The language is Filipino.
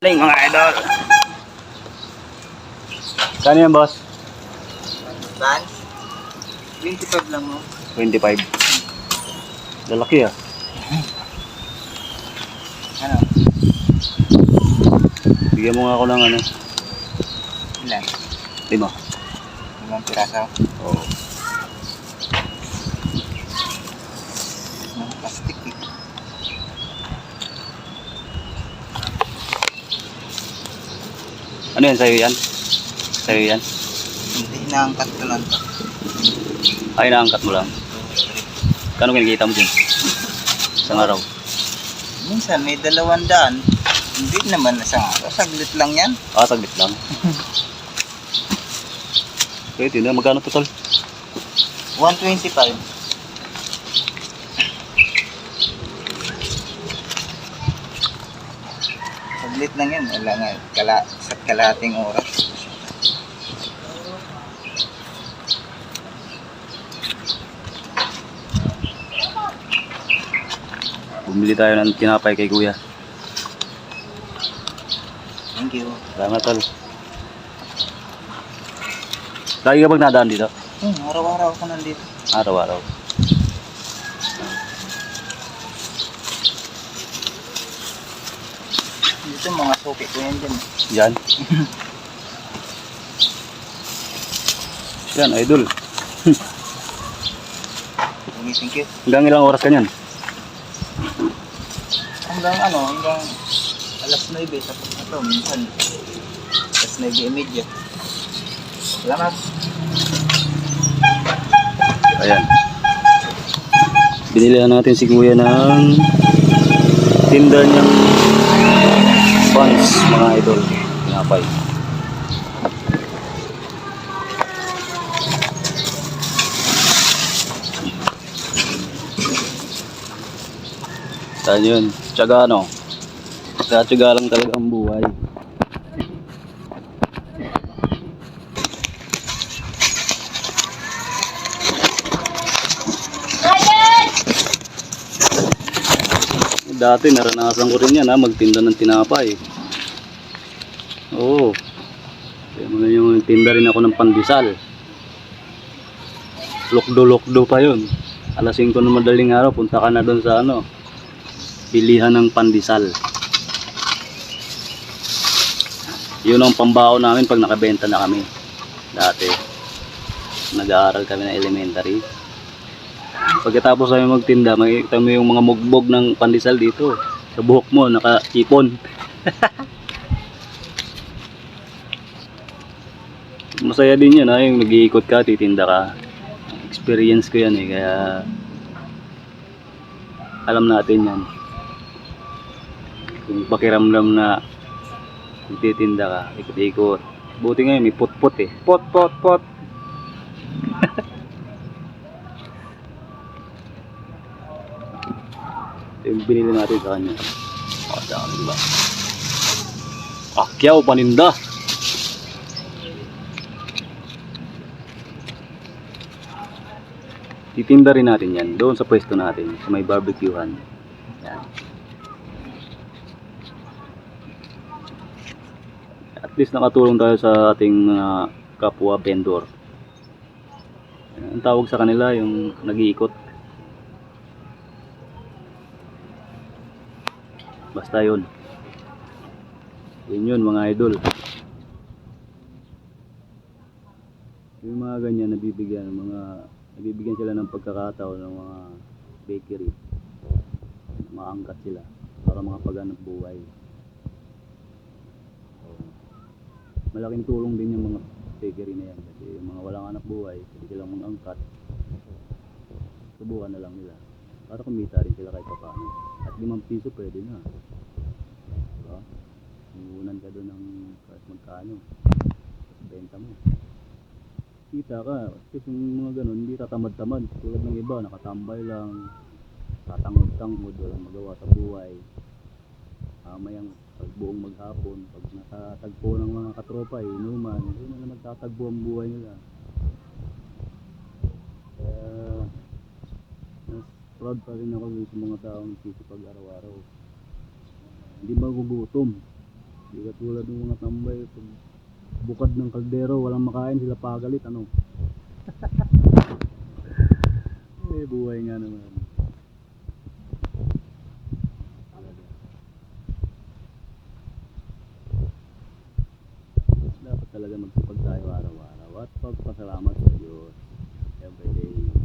Mga idol. Kano yan, boss? Van? 25 lang mo. 25. Lalaki ah. Ano? Bigyan mo nga ako ng ano. Ilan? 5. 5 piraso? Oo. Ng plastic eh. Ano yan, sa'yo yan? Sa'yo yan? Hindi, inaangkat ko lang to. Ay, naangkat mo lang. Kano kinikita mo dyan? Isang araw. Minsan may 200. Hindi naman isang araw. Saglit lang yan. Ah, saglit lang. Pwede na, magkano total? 125. Saglit lang yan. Wala nga. Sa kalahating oras. Bumili tayo ng tinapay kay kuya. Thank you. Salamat tol. Lagi ka bang nadaan dito? Araw-araw ako nandito. Araw-araw. Dito mga suki ko yan dyan. Yan. Yan, idol. Thank you. Hanggang ilang oras ka niyan? Hanggang alas 9 sa ito, minsan alas 9:30. Salamat. Ayan. Binilihan natin si kuya ng tinda niyang buns, mga idol. Tinapay. Saan yun? Tiyaga ano? Tiyaga lang talaga ang buhay. Dati naranasan ko rin yan ha, magtinda ng tinapay. Oo. Kaya mga yung tinda rin ako ng pandesal. Lokdo-lokdo pa yun. Alas 5 ng madaling araw, punta ka na doon sa ano, bilihan ng pandesal. Yun ang pambao namin pag nakabenta na kami. Dati, nag-aaral kami ng elementary. Pagkatapos kami magtinda, makikita mo yung mga mugbog ng pandesal dito. Sa buhok mo, naka-ipon. Masaya din yun ha, yung nag-iikot ka, titinda ka. Experience ko yan eh, kaya alam natin yan. Yung pakiramdam na titinda ka, ikot-ikot. Buti ngayon, may pot-pot eh. Pot. Yung binili natin sa kanya. O, sa kanya diba? Akyaw, paninda. Titinda rin natin yan doon sa pwesto natin, sa may barbecuehan. Yan. At least nakatulong tayo sa ating mga kapwa vendor. Ang tawag sa kanila yung nag-iikot. Basta yun. Yun mga idol. Yung mga ganyan nabibigyan sila ng pagkakataon ng mga bakery. Maangkat sila para mga paghanap buhay. Malaking tulong din yung mga bakery na yan kasi yung mga walang hanap buhay, hindi silang mangangkat. Subukan na lang nila para kumita rin sila kahit paano. At 5 piso pwede na. Diba? Umuunan ka doon ng kahit magkano. Benta mo. Kita ka. Kasi yung mga ganun, hindi tatamad-tamad. Tulad ng iba, nakatambay lang. Tatangod-tangod, walang magawa sa buhay. Mayang pagbuong maghapon, pag nakatagpo ng mga katropa, inuman, hindi na magtatagpo ang buhay nila. Kaya proud pa rin ako sa mga taong nagsisipag araw-araw. Hindi magugutom. Di ka tulad ng mga tambay, pag bukad ng kaldero, walang makain, sila pagalit, ano? Eh, buhay nga naman. Talaga. Dapat talaga magsipag tayo araw-araw at pagpasalamat sa Diyos every day.